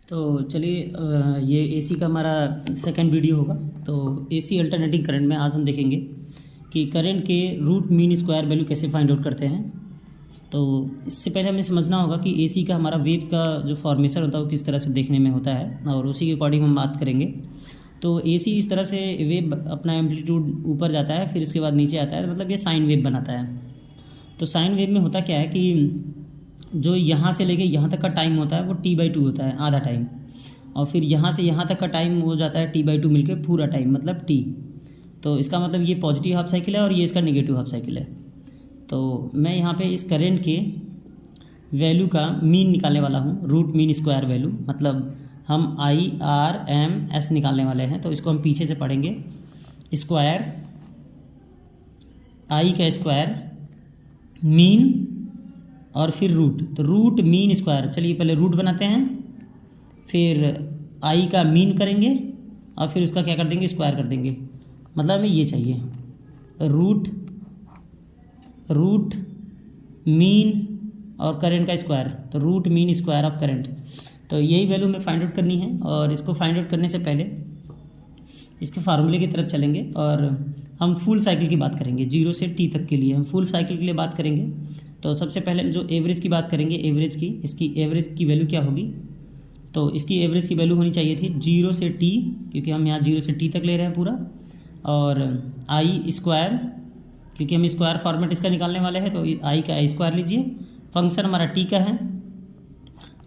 तो चलिए ये एसी का हमारा सेकंड वीडियो होगा। तो एसी अल्टरनेटिंग करंट में आज हम देखेंगे कि करंट के रूट मीन स्क्वायर वैल्यू कैसे फाइंड आउट करते हैं। तो इससे पहले हमें समझना होगा कि एसी का हमारा वेव का जो फॉर्मेशन होता है वो किस तरह से देखने में होता है और उसी के अकॉर्डिंग हम बात करेंगे। तो एसी इस तरह से वेव अपना एम्पलीट्यूड ऊपर जाता है, फिर इसके बाद नीचे आता है, मतलब ये साइन वेव बनाता है। तो साइन वेव में होता क्या है कि जो यहाँ से लेके यहाँ तक का टाइम होता है वो t/2 होता है, आधा टाइम, और फिर यहाँ से यहाँ तक का टाइम हो जाता है t/2 मिलके पूरा टाइम, मतलब t। तो इसका मतलब ये पॉजिटिव हाफ साइकिल है और ये इसका नेगेटिव हाफ साइकिल है। तो मैं यहाँ पे इस करंट के वैल्यू का मीन निकालने वाला हूँ, रूट मीन स्क्वायर वैल्यू, मतलब हम IRMS निकालने वाले हैं। तो इसको हम पीछे से पढ़ेंगे, स्क्वायर आई का स्क्वायर मीन और फिर रूट। तो रूट मीन स्क्वायर, चलिए पहले रूट बनाते हैं, फिर आई का मीन करेंगे और फिर उसका क्या कर देंगे, स्क्वायर कर देंगे। मतलब हमें ये चाहिए रूट मीन और करंट का स्क्वायर, तो root mean square of current. तो यही वैल्यू हमें फाइंड आउट करनी है। और इसको फाइंड आउट करने से पहले इसके फार्मूले की तरफ चलेंगे और हम फुल साइकिल की बात करेंगे, 0 से t तक के लिए हम फुल साइकिल के लिए बात करेंगे। तो सबसे पहले जो एवरेज की बात करेंगे, एवरेज की, इसकी एवरेज की वैल्यू क्या होगी। तो इसकी एवरेज की वैल्यू होनी चाहिए थी 0 से t, क्योंकि हम यहाँ 0 से t तक ले रहे हैं पूरा, और आई स्क्वायर, क्योंकि हम स्क्वायर फॉर्मेट इसका निकालने वाले हैं, तो आई का आई स्क्वायर लीजिए। फंक्शन हमारा t का है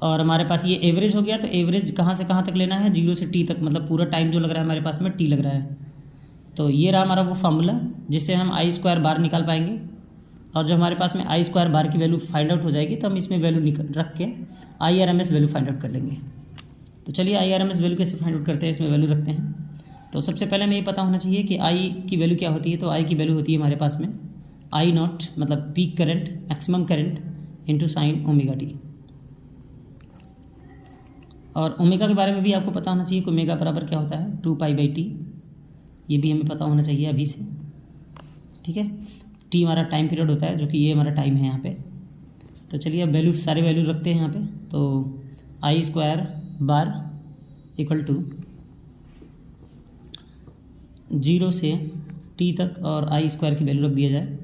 और हमारे पास ये एवरेज हो गया। तो एवरेज कहाँ से कहाँ तक लेना है, 0 से t तक, मतलब पूरा टाइम जो लग रहा है हमारे पास में t लग रहा है। तो ये रहा हमारा वो फार्मूला जिससे हम आई स्क्वायर बार निकाल पाएंगे। और जो हमारे पास में आई स्क्वायर बार की वैल्यू फाइंड आउट हो जाएगी तो हम इसमें वैल्यू रख के IRMS वैल्यू फाइंड आउट कर लेंगे। तो चलिए IRMS वैल्यू कैसे फाइंड आउट करते हैं, इसमें वैल्यू रखते हैं। तो सबसे पहले हमें ये पता होना चाहिए कि आई की वैल्यू क्या होती है। तो आई की वैल्यू होती है हमारे पास में I0, मतलब peak current, maximum current into sine omega T. और ओमेगा के बारे में भी आपको पता होना चाहिए कि ओमेगा बराबर क्या होता है, 2π/t। ये भी हमें पता होना चाहिए अभी से, ठीक है। टी हमारा टाइम पीरियड होता है, जो कि ये हमारा टाइम है यहाँ पे। तो चलिए अब वैल्यू, सारे वैल्यू रखते हैं यहाँ पे। तो आई स्क्वायर बार इक्वल टू 0 से t तक, और आई स्क्वायर की वैल्यू रख दिया जाए,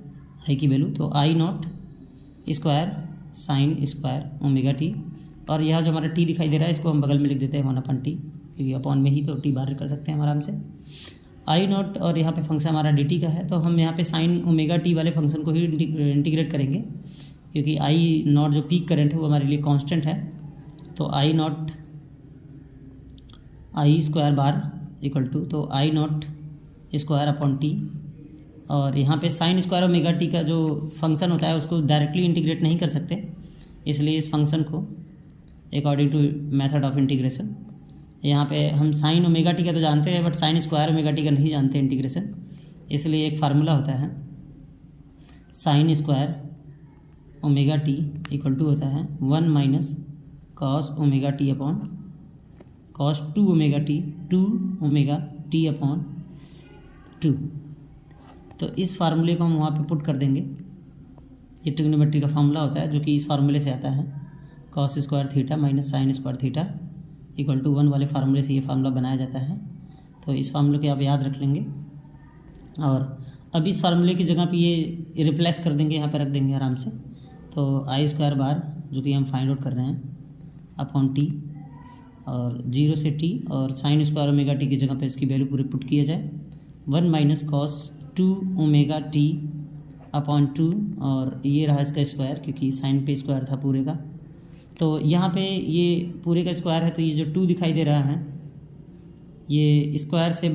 आई की वैल्यू। तो I0 square sine square omega T, और यहाँ जो हमारा t दिखाई दे रहा है इसको हम बगल में लिख देते हैं 1/t, क्योंकि अपॉन में ही तो t बाहर कर सकते हैं हम आराम से। I0 और यहाँ पे फंक्शन हमारा dt का है, तो हम यहाँ पे साइन ओमेगा टी वाले फंक्शन को ही इंटीग्रेट करेंगे, क्योंकि I0 जो पीक करंट है वो हमारे लिए कांस्टेंट है। तो I0 I square bar equal to, तो I0 स्क्वायर अपॉन टी, और यहाँ पे साइन स्क्वायर ओमेगा टी का जो फंक्शन होता है उसको डायरेक्टली इंटीग्रेट नहीं कर सकते, इसलिए इस फंक्शन को according to method of integration, यहाँ पे हम साइन ओमेगा टी का तो जानते हैं but sine square omega T का नहीं जानते इंटीग्रेशन, इसलिए एक फार्मूला होता है sine square omega T equal to होता है 1 minus cos omega T upon cos 2 omega T, 2 omega T upon 2। तो इस फार्मूले को हम वहाँ पे पुट कर देंगे। ये ट्रिग्नोमेट्री का फार्मूला होता है जो कि इस फार्मूले से आता है, cos square theta minus sine square theta equal to 1 वाले फार्मूले से ये फार्मूला बनाया जाता है। तो इस फार्मूले को आप याद रख लेंगे, और अब इस फार्मूले की जगह पे ये रिप्लेस कर देंगे, यहाँ पे रख देंगे आराम से। तो आई स्क्वायर बार जो कि हम फाइंड आउट कर रहे हैं अपॉन टी, और 0 से t, और साइन स्क्वायर ओमेगा टी की जगह पे इसकी वैल्यू पूरी पुट किया जाए, 1 minus cos 2 omega T upon 2, और ये रहा इसका स्क्वायर, क्योंकि साइन पे स्क्वायर था पूरे का। तो यहाँ पे ये पूरे का स्क्वायर है, तो ये जो 2 दिखाई दे रहा है ये स्क्वायर से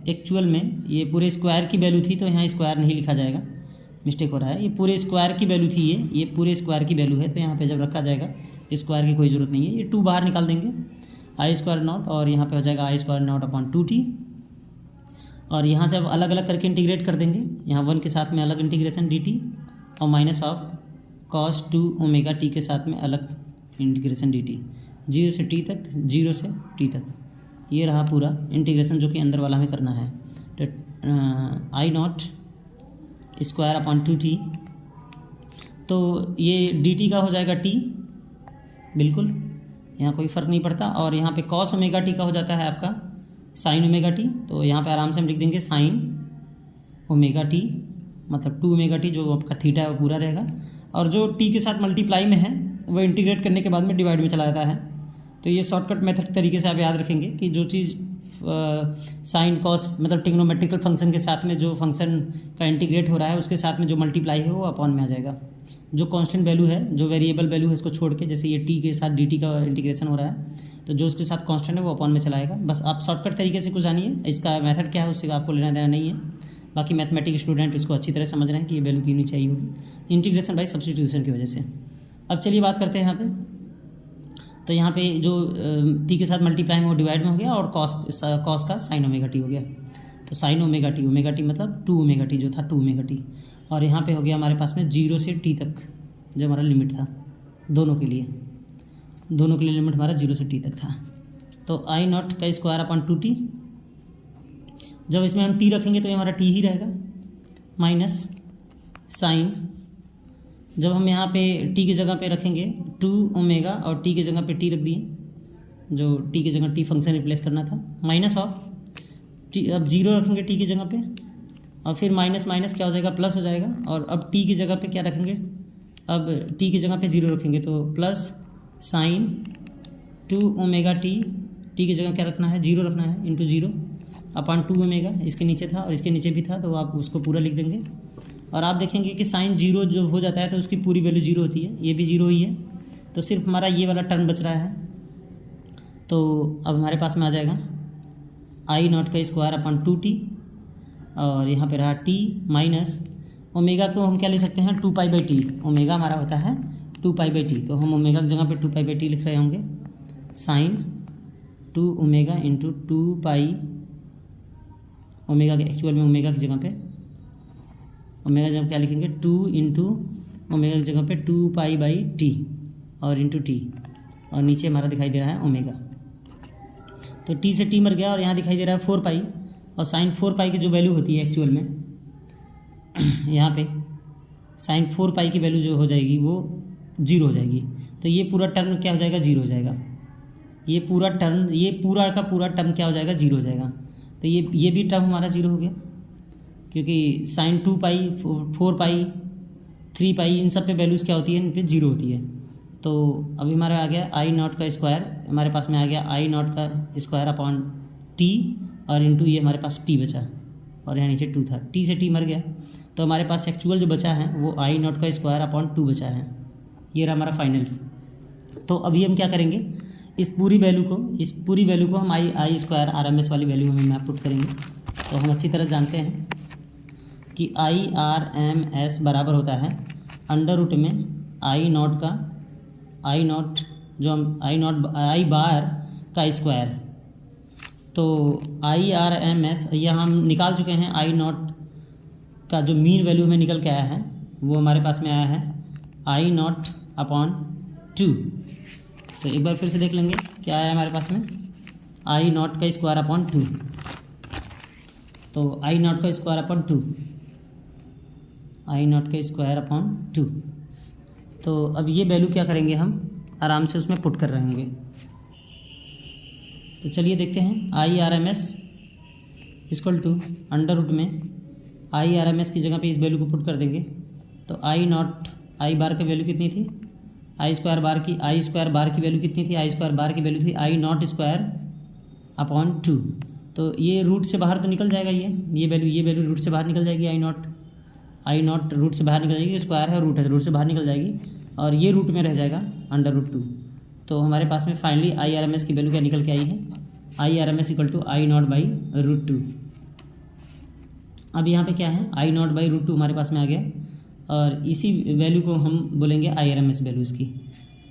एक्चुअल में ये पूरे स्क्वायर की वैल्यू थी, तो यहाँ स्क्वायर नहीं लिखा जाएगा, मिस्टेक हो रहा है। ये पूरे स्क्वायर की वैल्यू थी, ये पूरे स्क्वायर की वैल्यू है, तो यहाँ पे जब रखा जाएगा स्क्वायर की कोई ज़रूरत नहीं है, ये 2 बाहर निकाल देंगे, आई स्क्वायर नॉट, और यहाँ पे हो जाएगा आई स्क्वायर नॉट अपॉन 2t। और यहाँ से अब अलग अलग करके इंटीग्रेट कर देंगे, यहाँ 1 के साथ में अलग इंटीग्रेशन dt, और minus of cos 2 omega T के साथ में अलग इंटीग्रेशन dt, 0 से t तक, 0 से t तक। ये रहा पूरा इंटीग्रेशन जो कि अंदर वाला हमें करना है। तो I0 स्क्वायर अपॉन 2t, तो ये dt का हो जाएगा t, बिल्कुल यहाँ कोई फ़र्क नहीं पड़ता। और यहाँ पे कॉस ओमेगा टी का हो जाता है आपका साइन ओमेगा टी, तो यहाँ पे आराम से हम लिख देंगे साइन ओमेगा टी, मतलब 2 ओमेगा टी जो आपका थीटा है वो पूरा रहेगा। और जो टी के साथ मल्टीप्लाई में है वो इंटीग्रेट करने के बाद में डिवाइड में चला जाता है। तो ये शॉर्टकट मेथड तरीके से आप याद रखेंगे कि जो चीज़ साइन कॉस मतलब ट्रिग्नोमेट्रिकल फंक्शन के साथ में जो फंक्शन का इंटीग्रेट हो रहा है उसके साथ में जो मल्टीप्लाई है वो अपॉन में आ जाएगा। जो कांस्टेंट वैल्यू है, जो वेरिएबल वैल्यू है, इसको छोड़ के, जैसे ये टी के साथ डी टी का इंटीग्रेशन हो रहा है तो जो उसके साथ कांस्टेंट है वो अपॉन में चलाएगा। बस आप शॉर्टकट तरीके से कुछ जानिए, इसका मेथड क्या है उससे आपको लेना देना नहीं है। बाकी मैथमेटिक्स स्टूडेंट इसको अच्छी तरह समझ रहे हैं कि ये वैल्यू क्यों नहीं चाहिए होगी, इंटीग्रेशन बाई सब्स्टिट्यूशन की वजह से। अब चलिए बात करते हैं यहाँ पे। तो यहाँ पे जो टी के साथ मल्टीप्लाई में वो डिवाइड में हो गया और कॉस का साइन ओमेगा टी हो गया। तो साइन ओमेगा टी मतलब 2 ओमेगा टी जो था 2 ओमेगा टी। और यहाँ पे हो गया हमारे पास में 0 से टी तक जो हमारा लिमिट था दोनों के लिए लिमिट हमारा 0 से टी तक था। तो आई नॉट का स्क्वायर अपॉन 2t, जब इसमें हम टी रखेंगे तो ये हमारा टी ही रहेगा, माइनस साइन, जब हम यहाँ पे टी की जगह पे रखेंगे 2 ओमेगा और टी की जगह पे टी रख दिए, जो टी की जगह टी फंक्शन रिप्लेस करना था, माइनस ऑफ टी, अब 0 रखेंगे टी की जगह पे और फिर माइनस माइनस क्या हो जाएगा, प्लस हो जाएगा। और अब टी की जगह पे क्या रखेंगे, अब टी की जगह पे 0 रखेंगे तो प्लस साइन 2 ओमेगा टी की जगह क्या रखना है, 0 रखना है, इंटू 0 अपॉन 2 ओमेगा, इसके नीचे था और इसके नीचे भी था तो आप उसको पूरा लिख देंगे। और आप देखेंगे कि साइन 0 जो हो जाता है तो उसकी पूरी वैल्यू 0 होती है, ये भी 0 ही है, तो सिर्फ हमारा ये वाला टर्म बच रहा है। तो अब हमारे पास में आ जाएगा आई नॉट का स्क्वायर अपॉन 2t और यहाँ पे रहा t माइनस ओमेगा को हम क्या ले सकते हैं 2π/t, ओमेगा हमारा होता है 2π/t, तो हम ओमेगा की जगह पे 2π/t लिख रहे होंगे, साइन 2 ओमेगा इंटू 2π, ओमेगा के एक्चुअल में ओमेगा की जगह पे ओमेगा जब क्या लिखेंगे 2 इंटू ओमेगा की जगह पे 2π/t और इंटू t, और नीचे हमारा दिखाई दे रहा है ओमेगा। तो t से t मर गया और यहाँ दिखाई दे रहा है 4π, और साइन 4π की जो वैल्यू होती है एक्चुअल में यहाँ पे साइन 4π की वैल्यू जो हो जाएगी वो 0 हो जाएगी। तो ये पूरा टर्म क्या हो जाएगा, 0 हो जाएगा। ये पूरा का पूरा टर्म क्या हो जाएगा, 0 हो जाएगा। तो ये भी टर्म हमारा 0 हो गया, क्योंकि साइन 2π 4π 3π इन सब पे वैल्यूज़ क्या होती है, इन पे 0 होती है। तो अभी हमारा आ गया आई नॉट का स्क्वायर, हमारे पास में आ गया आई नॉट का स्क्वायर अपॉन टी और इंटू ये हमारे पास टी बचा और यहाँ नीचे 2 था, टी से टी मर गया। तो हमारे पास एक्चुअल जो बचा है वो आई नॉट का स्क्वायर अपॉन 2 बचा है, ये रहा हमारा फाइनल। तो अभी हम क्या करेंगे, इस पूरी वैल्यू को हम आई स्क्वायर RMS वाली वैल्यू में मैप पुट करेंगे। तो हम अच्छी तरह जानते हैं कि IRMS बराबर होता है अंडर रूट में आई नॉट आई बार का स्क्वायर। तो IRMS यहाँ हम निकाल चुके हैं, आई नॉट का जो मीन वैल्यू हमें निकल के आया है वो हमारे पास में आया है आई नॉट अपॉन 2। तो एक बार फिर से देख लेंगे क्या आया हमारे पास में, आई नॉट का स्क्वायर अपॉन 2। तो आई नॉट का स्क्वायर अपॉन 2, आई नॉट का स्क्वायर अपॉन 2। तो अब ये वैल्यू क्या करेंगे, हम आराम से उसमें पुट कर रहे होंगे। तो चलिए देखते हैं, IRMS equal to under root में IRMS की जगह पे इस वैल्यू को पुट कर देंगे। तो आई नॉट आई बार की वैल्यू कितनी थी, आई स्क्वायर बार की वैल्यू कितनी थी, आई स्क्वायर बार की वैल्यू थी आई नॉट स्क्वायर अपॉन 2। तो ये रूट से बाहर तो निकल जाएगा, ये वैल्यू रूट से बाहर निकल जाएगी, आई नॉट रूट से बाहर निकल जाएगी, स्क्वायर है रूट है, रूट से बाहर निकल जाएगी और ये रूट में रह जाएगा अंडर रूट 2। तो हमारे पास में फाइनली IRMS की वैल्यू क्या निकल के आई है, IRMS equal to I naught by root 2। अब यहाँ पे क्या है, आई नॉट बाई रूट 2 हमारे पास में आ गया और इसी वैल्यू को हम बोलेंगे IRMS वैल्यू इसकी।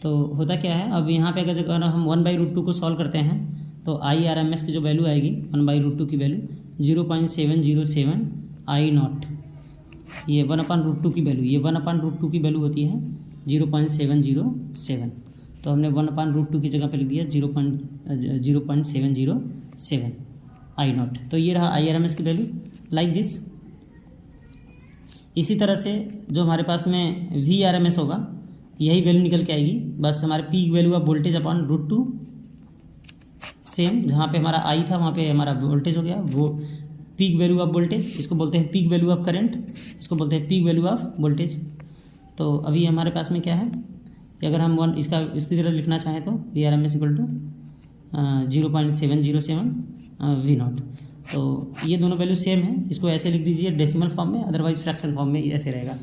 तो होता क्या है, अब यहाँ पे अगर हम 1/√2 को सॉल्व करते हैं तो IRMS की जो वैल्यू आएगी 1/√2 की वैल्यू 0.707 आई नॉट, ये 1/√2 की वैल्यू, ये 1/√2 की वैल्यू होती है 0.707। तो हमने 1/√2 की जगह पे लिख दिया 0.707 आई नॉट। तो ये रहा IRMS की वैल्यू लाइक दिस। इसी तरह से जो हमारे पास में VRMS होगा यही वैल्यू निकल के आएगी। बस हमारे peak value of voltage upon √2 same, जहाँ पे हमारा आई था वहाँ पे हमारा वोल्टेज हो गया। वो पीक वैल्यू ऑफ वोल्टेज, इसको बोलते हैं पीक वैल्यू ऑफ करंट, इसको बोलते हैं पीक वैल्यू ऑफ वोल्टेज। तो अभी हमारे पास में क्या है कि अगर हम इसका इसी तरह लिखना चाहें तो VRMS इक्वल टू 0.707 V0। तो ये दोनों वैल्यू सेम है, इसको ऐसे लिख दीजिए डेसिमल फॉर्म में, अदरवाइज फ्रैक्शन फॉर्म में ऐसे रहेगा।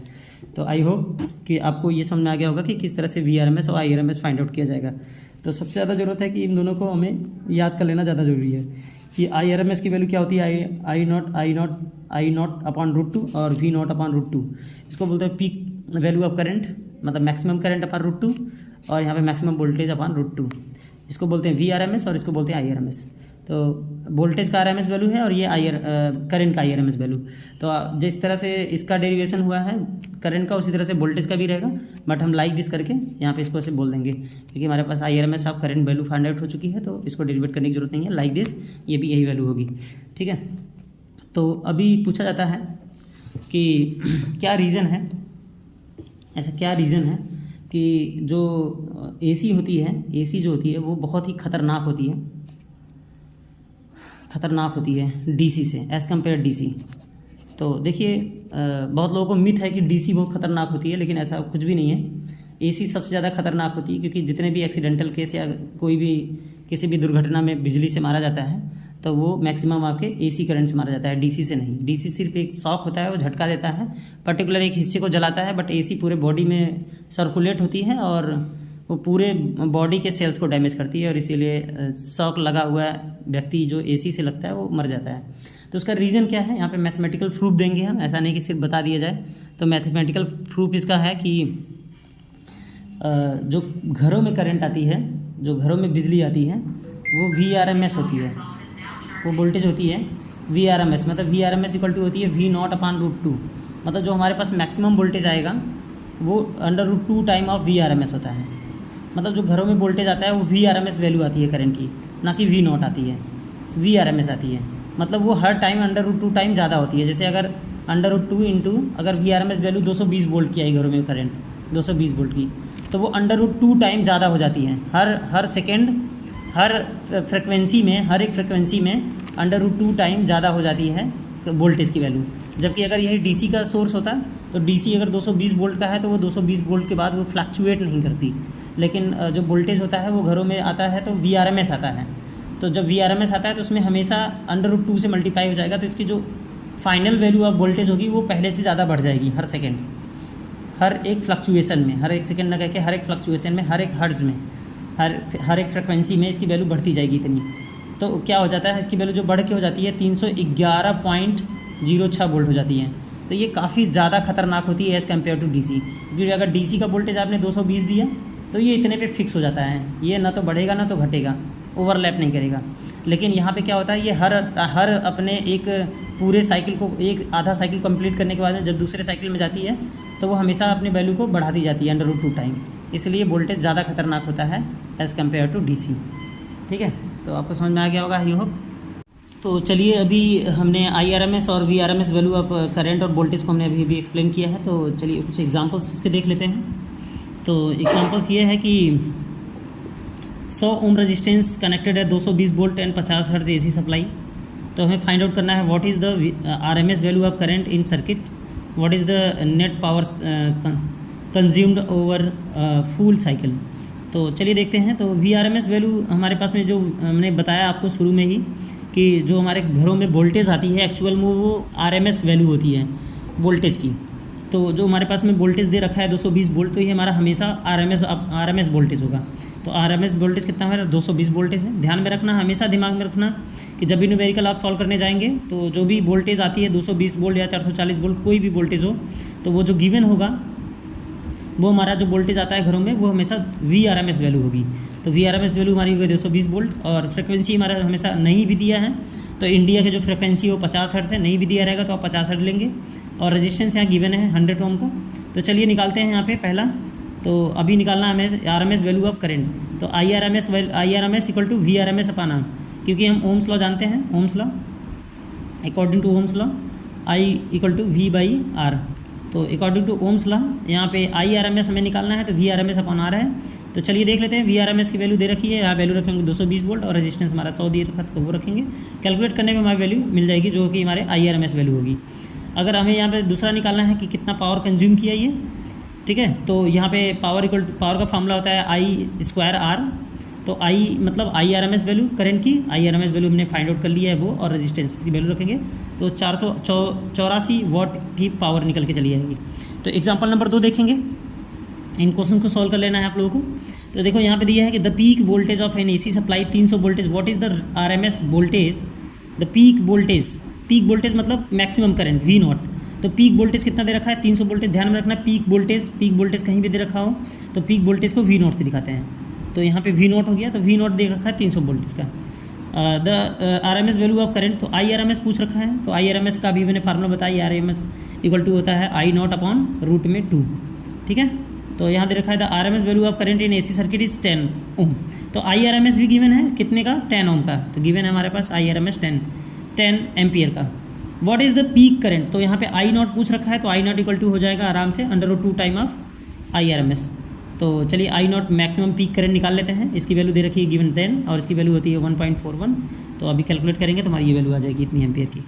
तो आई होप कि आपको ये समझ में आ गया होगा कि किस तरह से VRMS और IRMS फाइंड आउट किया जाएगा। तो सबसे ज़्यादा ज़रूरत है कि इन दोनों को हमें याद कर लेना ज़्यादा ज़रूरी है कि IRMS की वैल्यू क्या होती है, आई नॉट अपॉन √2 और V0 अपॉन √2। इसको बोलते हैं पीक वैल्यू ऑफ करंट, मतलब मैक्सिमम करंट अपॉन √2, और यहाँ पे मैक्सिमम वोल्टेज अपॉन √2। इसको बोलते हैं VRMS और इसको बोलते हैं IRMS। तो वोल्टेज का RMS वैल्यू है और ये करंट का IRMS वैल्यू। तो जिस तरह से इसका डेरिवेशन हुआ है करंट का, उसी तरह से वोल्टेज का भी रहेगा, बट हम लाइक दिस करके यहाँ पे इसको ऐसे बोल देंगे क्योंकि हमारे पास IRMS of current value find out हो चुकी है, तो इसको डेरिवेट करने की जरूरत नहीं है। लाइक दिस ये भी यही वैल्यू होगी, ठीक है। तो अभी पूछा जाता है कि क्या रीज़न है, ऐसा क्या रीज़न है कि जो AC होती है, AC जो होती है वो बहुत ही खतरनाक होती है DC से एज़ कम्पेयर DC। तो देखिए बहुत लोगों को मिथ है कि DC बहुत खतरनाक होती है, लेकिन ऐसा कुछ भी नहीं है। AC सबसे ज़्यादा खतरनाक होती है क्योंकि जितने भी एक्सीडेंटल केस या कोई भी किसी भी दुर्घटना में बिजली से मारा जाता है तो वो मैक्सिमम आपके AC करंट से मारा जाता है, DC से नहीं। DC सिर्फ एक शॉक होता है, वो झटका देता है, पर्टिकुलर एक हिस्से को जलाता है, बट AC पूरे बॉडी में सर्कुलेट होती है और वो पूरे बॉडी के सेल्स को डैमेज करती है, और इसीलिए शॉक लगा हुआ व्यक्ति जो AC से लगता है वो मर जाता है। तो उसका रीज़न क्या है, यहाँ पे मैथमेटिकल प्रूफ देंगे हम, ऐसा नहीं कि सिर्फ बता दिया जाए। तो मैथमेटिकल प्रूफ इसका है कि जो घरों में करंट आती है, जो घरों में बिजली आती है, वो VRMS होती है, वो वोल्टेज होती है VRMS। मतलब VRMS इक्वल टू होती है V0 अपॉन √2। मतलब जो हमारे पास मैक्सिमम वोल्टेज आएगा वो √2 टाइम ऑफ VRMS होता है। मतलब जो घरों में वोल्टेज आता है वो VRMS वैल्यू आती है करंट की, ना कि V0 आती है, VRMS आती है। मतलब वो हर टाइम √2 टाइम ज़्यादा होती है। जैसे अगर √2 इंटू अगर VRMS वैल्यू 220 वोल्ट की आई घरों में करंट 220 वोल्ट की, तो वो √2 टाइम ज़्यादा हो जाती है। हर सेकेंड हर फ्रिक्वेंसी में, हर एक फ्रिक्वेंसी में √2 टाइम ज़्यादा हो जाती है वोल्टेज की वैल्यू। जबकि अगर यही DC का सोर्स होता तो DC अगर 220 वोल्ट का है तो वो 220 वोल्ट के बाद वो फ्लक्चुएट नहीं करती। लेकिन जो वोल्टेज होता है वो घरों में आता है तो VRMS आता है। तो जब VRMS आता है तो उसमें हमेशा √2 से मल्टीप्लाई हो जाएगा, तो इसकी जो फाइनल वैल्यू ऑफ वोल्टेज होगी वो पहले से ज़्यादा बढ़ जाएगी हर सेकेंड, हर एक फ्लक्चुएसन में, हर एक सेकेंड ना कह के हर एक फ्लक्चुएसन में, हर एक हर्ट्ज़ में, हर एक फ्रिक्वेंसी में इसकी वैल्यू बढ़ती जाएगी इतनी। तो क्या हो जाता है, इसकी वैल्यू जो बढ़ के हो जाती है 311.06 वोल्ट हो जाती है। तो ये काफ़ी ज़्यादा खतरनाक होती है एज़ कम्पेयर टू DC। क्योंकि अगर DC का वोल्टेज आपने 220 दिया तो ये इतने पे फिक्स हो जाता है, ये ना तो बढ़ेगा ना तो घटेगा, ओवरलैप नहीं करेगा। लेकिन यहाँ पे क्या होता है, ये हर अपने एक पूरे साइकिल को, एक आधा साइकिल कंप्लीट करने के बाद जब दूसरे साइकिल में जाती है तो वो हमेशा अपनी वैल्यू को बढ़ाती जाती है √2 टाइम। इसलिए वोल्टेज ज़्यादा खतरनाक होता है एज़ कम्पेयर टू DC। ठीक है, तो आपको समझ में आ गया होगा आई होप। तो चलिए अभी हमने IRMS और VRMS वैल्यू ऑफ करंट और वोल्टेज को हमने अभी भी एक्सप्लेन किया है। तो चलिए कुछ एग्जांपल्स इसके देख लेते हैं। तो एग्जांपल्स ये है कि 100 ओम रेजिस्टेंस कनेक्टेड है 220 volt and 50 hertz AC supply. तो हमें फाइंड आउट करना है what is the RMS value of current in circuit, what is the net power consumed over full cycle. तो चलिए देखते हैं। तो VRMS वैल्यू हमारे पास में जो हमने बताया आपको शुरू में ही कि जो हमारे घरों में वोल्टेज आती है एक्चुअल में वो RMS वैल्यू होती है वोल्टेज की। तो जो हमारे पास में वोल्टेज दे रखा है 220 वोल्ट, तो ये हमारा हमेशा RMS वोल्टेज होगा। तो RMS वोल्टेज कितना है, 220 वोल्टेज है। ध्यान में रखना, हमेशा दिमाग में रखना कि जब भी न्यूमेरिकल आप सॉल्व करने जाएंगे तो जो भी वोल्टेज आती है 220 वोल्ट या 440 वोल्ट कोई भी वोल्टेज हो, तो वो जो गिवन होगा वो हमारा जो वोल्टेज आता है घरों में वो हमेशा VRMS वैल्यू होगी। तो VRMS वैल्यू हमारी होगी 220 वोल्ट, और फ्रिक्वेंसी हमारा हमेशा नहीं भी दिया है। तो इंडिया के जो फ्रिक्वेंसी हो 50 हर्ट्ज है, नहीं भी दिया रहेगा तो आप 50 हर्ट्ज लेंगे। और रेजिस्टेंस यहाँ गिवन है 100 ओम का। तो चलिए निकालते हैं यहाँ पे पहला। तो अभी निकालना हमें RMS वैल्यू ऑफ करंट। तो IRMS equal to VRMS upon R, क्योंकि हम ओम्स लॉ जानते हैं। Ohm's law, according to Ohm's law I equal to V/R। तो अकॉर्डिंग टू ओम्स लॉ यहाँ पे IRMS हमें निकालना है, तो VRMS अपॉन R है। तो चलिए देख लेते हैं, VRMS की वैल्यू दे रखी है, यहाँ वैल्यू रखेंगे 220 वोल्ट और रेजिस्टेंस हमारा 100 दे रखा तो वो रखेंगे। कैलकुलेट करने में हमारी वैल्यू मिल जाएगी जो कि हमारे IRMS वैल्यू होगी। अगर हमें यहाँ पे दूसरा निकालना है कि कितना पावर कंज्यूम किया ये, ठीक है, तो यहाँ पे पावर का फार्मूला होता है I²R। तो I मतलब IRMS वैल्यू करंट की, IRMS वैल्यू हमने फाइंड आउट कर लिया है वो, और रेजिस्टेंस की वैल्यू रखेंगे तो 484 वॉट की पावर निकल के चली आएगी। तो एग्जांपल नंबर 2 देखेंगे, इन क्वेश्चन को सॉल्व कर लेना है आप लोगों को। तो देखो यहाँ पे दिया है कि the peak voltage of an AC supply 300 voltage, what is the RMS voltage, the peak voltage मतलब मैक्सिमम करंट V0। तो पीक वोल्टेज कितना दे रखा है, 300 वोल्टेज। ध्यान में रखना पीक वोल्टेज कहीं भी दे रखा हो तो पीक वोल्टेज को V0 से दिखाते हैं। तो यहाँ पे V0 हो गया, तो V0 दे रखा है 300 वोल्टेज का। The RMS value of current, तो IRMS पूछ रखा है, तो IRMS का भी मैंने फार्मूला बताया, RMS इक्वल टू होता है I0 अपॉन रूट में 2, ठीक है। तो यहाँ दे रखा है the RMS value of current in AC circuit is 10 ओम। तो IRMS भी गिवन है कितने का, 10 ओम का। तो गिवन है हमारे पास IRMS 10 एम्पियर का। What is the peak current, तो यहाँ पे I0 पूछ रखा है, तो I0 इक्वल टू हो जाएगा आराम से √2 टाइम ऑफ IRMS। तो चलिए I0 मैक्सिमम पीक करंट निकाल लेते हैं। इसकी वैल्यू दे रखी है गिवन 10 और इसकी वैल्यू होती है 1.41। तो अभी कैलकुलेट करेंगे तो हमारी ये वैल्यू आ जाएगी इतनी एम्पियर की।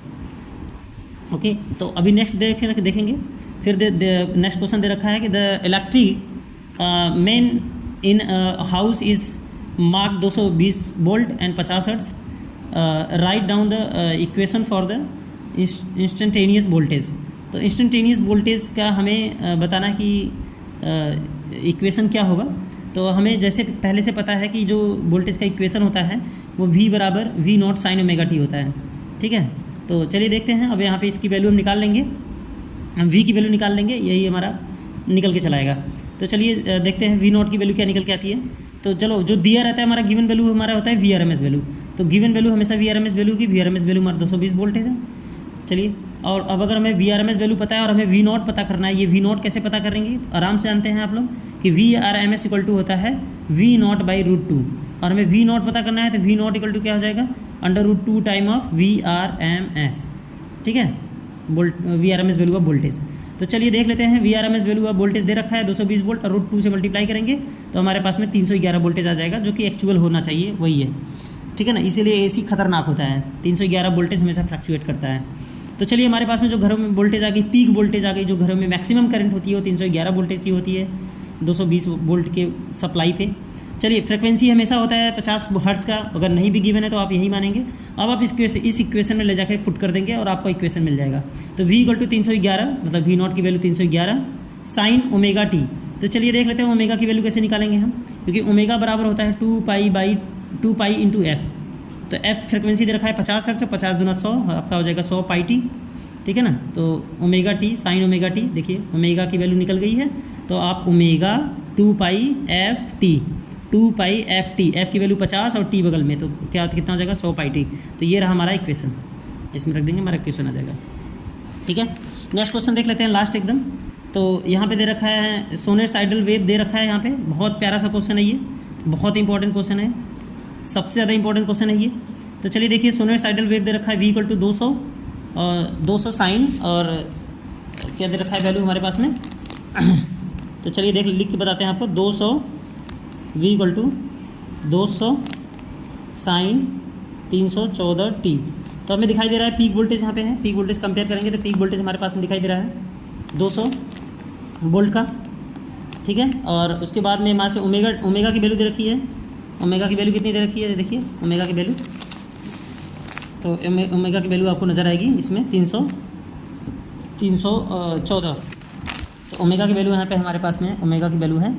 ओके, तो अभी नेक्स्ट देखेंगे। फिर नेक्स्ट क्वेश्चन दे रखा है कि the electric main in house is mark 220 volt and 50 hertz. Write down the equation for the instantaneous voltage. तो इंस्टेंटेनियस वोल्टेज का हमें बताना कि इक्वेशन क्या होगा। तो हमें जैसे पहले से पता है कि जो वोल्टेज का इक्वेशन होता है वो V बराबर V0 sin ωt होता है, ठीक है। तो चलिए देखते हैं, अब यहाँ पे इसकी वैल्यू हम निकाल लेंगे, हम V की वैल्यू निकाल लेंगे, यही हमारा निकल के चलाएगा। तो चलिए देखते हैं V0 की वैल्यू क्या निकल के आती है। तो चलो जो दिया रहता है हमारा गिवन वैल्यू हमारा होता है VRMS वैल्यू। तो गिवन वैल्यू हमेशा VRMS वैल्यू की, VRMS वैल्यू हमारा 220 वोल्टेज है। चलिए, और अब अगर हमें VRMS वैल्यू पता है और हमें V0 पता करना है, ये V0 कैसे पता करेंगे, आराम से जानते हैं आप लोग कि VRMS इक्वल टू होता है V0/√2, और हमें V0 पता करना है तो V0 इक्वल टू क्या हो जाएगा, √2 टाइम ऑफ VRMS, ठीक है, VRMS वैल्यू ऑफ वोल्टेज। तो चलिए देख लेते हैं, VRMS वैल्यू ऑफ वोल्टेज दे रखा है 220 वोल्ट, और √2 से मल्टीप्लाई करेंगे तो हमारे पास में 311 वोल्टेज आ जाएगा, जो कि एक्चुअल होना चाहिए वही है, ठीक है ना। इसीलिए AC खतरनाक होता है, 311 वोल्टेज हमेशा फ्लक्चुएट करता है। तो चलिए हमारे पास में जो घरों में वोल्टेज आ गई, पीक वोल्टेज आ गई, जो घरों में मैक्सिमम करंट होती है वो 311 वोल्टेज की होती है 220 वोल्ट के सप्लाई पे। चलिए फ्रिक्वेंसी हमेशा होता है 50 हर्ट्ज़ का, अगर नहीं भी गिवन है तो आप यही मानेंगे। अब आप इस इक्वेशन में ले जाकर पुट कर देंगे और आपको इक्वेशन मिल जाएगा। तो V इक्वल टू 311, मतलब V0 की वैल्यू 311 sin ωt। तो चलिए देख लेते हैं ओमेगा की वैल्यू कैसे निकालेंगे हम, क्योंकि ओमेगा बराबर होता है 2π इंटू f। तो f फ्रिक्वेंसी दे रखा है 50 हर्ट्ज़, 50 × 100 आपका हो जाएगा 100πt, ठीक है ना। तो ωt sin ωt, देखिए ओमेगा की वैल्यू निकल गई है, तो आप ओमेगा 2πft, f की वैल्यू 50 और t बगल में, तो क्या कितना हो जाएगा 100πt। तो ये रहा हमारा इक्वेशन, इसमें रख देंगे, हमारा इक्वेशन आ जाएगा, ठीक है। नेक्स्ट क्वेश्चन देख लेते हैं, लास्ट एकदम। तो यहाँ पे दे रखा है साइनसॉइडल वेव दे रखा है यहाँ पे, बहुत प्यारा सा क्वेश्चन है ये, बहुत इंपॉर्टेंट क्वेश्चन है, सबसे ज़्यादा इंपॉर्टेंट क्वेश्चन है ये। तो चलिए देखिए, साइनसॉइडल वेव दे रखा है V इक्वल टू 200 और 200 साइन, और क्या दे रखा है वैल्यू हमारे पास में तो चलिए लिख के बताते हैं आपको, 200 V equal to 200 sign 314t। तो हमें दिखाई दे रहा है पीक वोल्टेज यहाँ पे है, पीक वोल्टेज कंपेयर करेंगे तो पीक वोल्टेज हमारे पास में दिखाई दे रहा है 200 वोल्ट का, ठीक है। और उसके बाद में हमारे से ओमेगा की वैल्यू दे रखी है, ओमेगा की वैल्यू कितनी दे रखी है, देखिए ओमेगा की वैल्यू, तो ओमेगा की वैल्यू आपको नज़र आएगी इसमें 314। तो ओमेगा की वैल्यू यहाँ पे हमारे पास में ओमेगा की वैल्यू है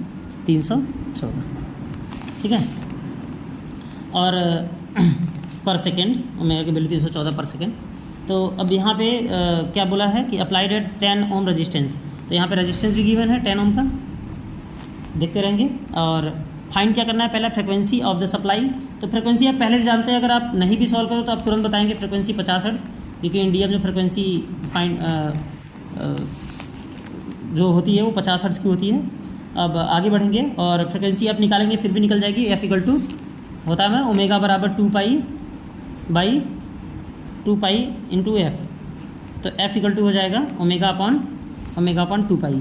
314, ठीक है। और पर सेकेंड ओमेगा की वैल्यू 314 पर सेकेंड। तो अब यहाँ पे क्या बोला है कि अप्लाइड एट 10 ओम रजिस्टेंस। तो यहाँ पे रजिस्टेंस भी गिवन है 10 ओम का, देखते रहेंगे। और फाइंड क्या करना है, पहला फ्रिक्वेंसी ऑफ द सप्लाई। तो फ्रिक्वेंसी आप पहले से जानते हैं, अगर आप नहीं भी सॉल्व करो तो आप तुरंत बताएंगे फ्रिक्वेंसी 50 हर्ट्ज़, क्योंकि इंडिया में जो फ्रिक्वेंसी फाइंड जो होती है वो 50 हर्ट्ज़ की होती है। अब आगे बढ़ेंगे और फ्रिक्वेंसी आप निकालेंगे फिर भी निकल जाएगी। F इक्वल टू होता है ओमेगा बराबर 2π इंटू f। तो F इक्वल टू हो जाएगा ओमेगा अपॉन ओमेगा अपॉन 2 पाई,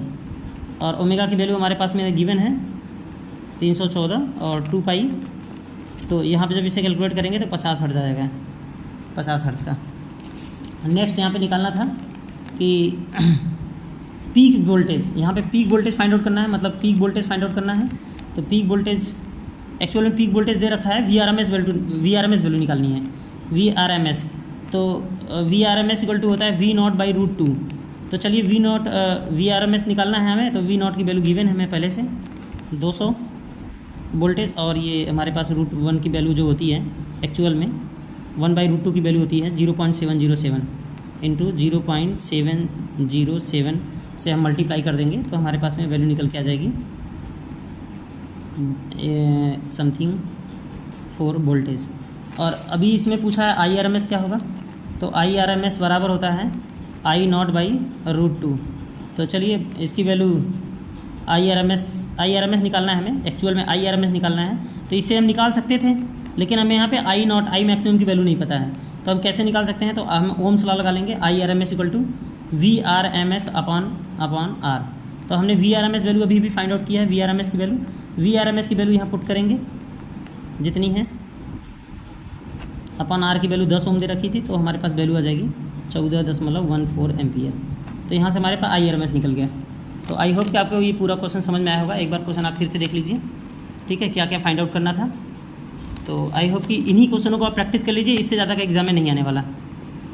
और ओमेगा की वैल्यू हमारे पास में गिवन है 314 और 2 पाई, तो यहाँ पे जब इसे कैलकुलेट करेंगे तो 50 हर्ट्ज आएगा, 50 हर्ट्ज का। नेक्स्ट यहाँ पे निकालना था कि पीक वोल्टेज, यहाँ पे पीक वोल्टेज फाइंड आउट करना है, मतलब पीक वोल्टेज फाइंड आउट करना है। तो पीक वोल्टेज, एक्चुअल में पीक वोल्टेज दे रखा है, वीआरएमएस वैल्यू निकालनी है, वीआरएमएस। तो वीआरएमएस इक्वल टू होता है V0/√2। तो चलिए वीआरएमएस निकालना है हमें, तो V0 की वैल्यू गिवन है हमें पहले से 200 वोल्टेज, और ये हमारे पास √1 की वैल्यू जो होती है एक्चुअल में 1/√2 की वैल्यू होती है 0.707 इंटू 0.707 से हम मल्टीप्लाई कर देंगे तो हमारे पास में वैल्यू निकल के आ जाएगी समथिंग 4 वोल्टेज। और अभी इसमें पूछा है IRMS क्या होगा, तो IRMS बराबर होता है I0/√2। तो चलिए इसकी वैल्यू IRMS निकालना है हमें, एक्चुअल में IRMS निकालना है, तो इससे हम निकाल सकते थे, लेकिन हमें यहाँ पे I मैक्सिमम की वैल्यू नहीं पता है, तो हम कैसे निकाल सकते हैं, तो हम ओम्स लॉ लगा लेंगे, IRMS equal to VRMS upon R। तो हमने VRMS वैल्यू अभी भी फाइंड आउट किया है, VRMS की वैल्यू यहाँ पुट करेंगे जितनी है, अपॉन R की वैल्यू 10 ओम दे रखी थी, तो हमारे पास वैल्यू आ जाएगी 14.14 एम्पियर। तो यहाँ से हमारे पास IRMS निकल गया। तो आई होप कि आपको ये पूरा क्वेश्चन समझ में आया होगा। एक बार क्वेश्चन आप फिर से देख लीजिए, ठीक है, क्या क्या फाइंड आउट करना था। तो आई होप कि इन्हीं क्वेश्चनों को आप प्रैक्टिस कर लीजिए, इससे ज़्यादा का एग्जाम में नहीं आने वाला।